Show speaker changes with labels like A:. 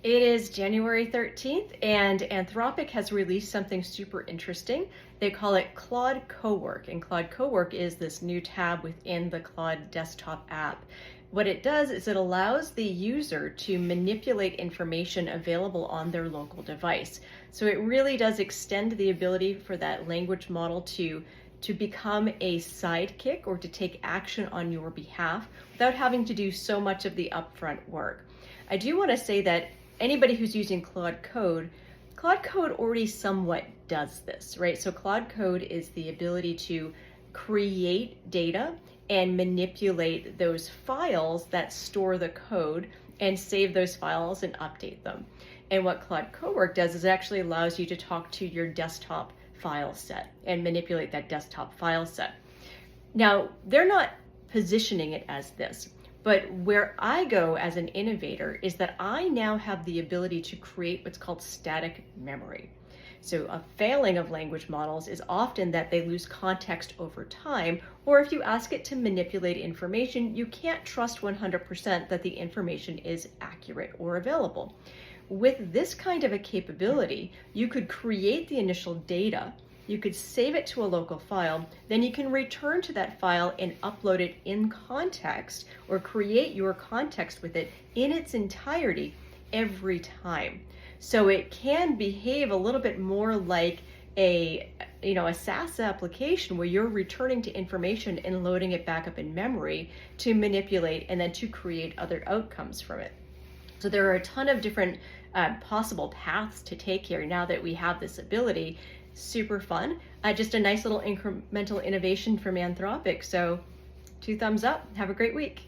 A: It is January 13th, and Anthropic has released something super interesting. They call it Claude Cowork, and Claude Cowork is this new tab within the Claude desktop app. What it does is it allows the user to manipulate information available on their local device. So it really does extend the ability for that language model to become a sidekick or to take action on your behalf without having to do so much of the upfront work. I do want to say that anybody who's using Claude Code already somewhat does this, right? So Claude Code is the ability to create data and manipulate those files that store the code and save those files and update them. And what Claude Cowork does is it actually allows you to talk to your desktop file set and manipulate that desktop file set. Now, they're not positioning it as this, but where I go as an innovator is that I now have the ability to create what's called static memory. So a failing of language models is often that they lose context over time, or if you ask it to manipulate information, you can't trust 100% that the information is accurate or available. With this kind of a capability, you could create the initial data, you could save it to a local file, then you can return to that file and upload it in context or create your context with it in its entirety every time. So it can behave a little bit more like a SaaS application where you're returning to information and loading it back up in memory to manipulate and then to create other outcomes from it. So there are a ton of different possible paths to take here now that we have this ability. Super fun. Just a nice little incremental innovation from Anthropic. So 2 thumbs up. Have a great week.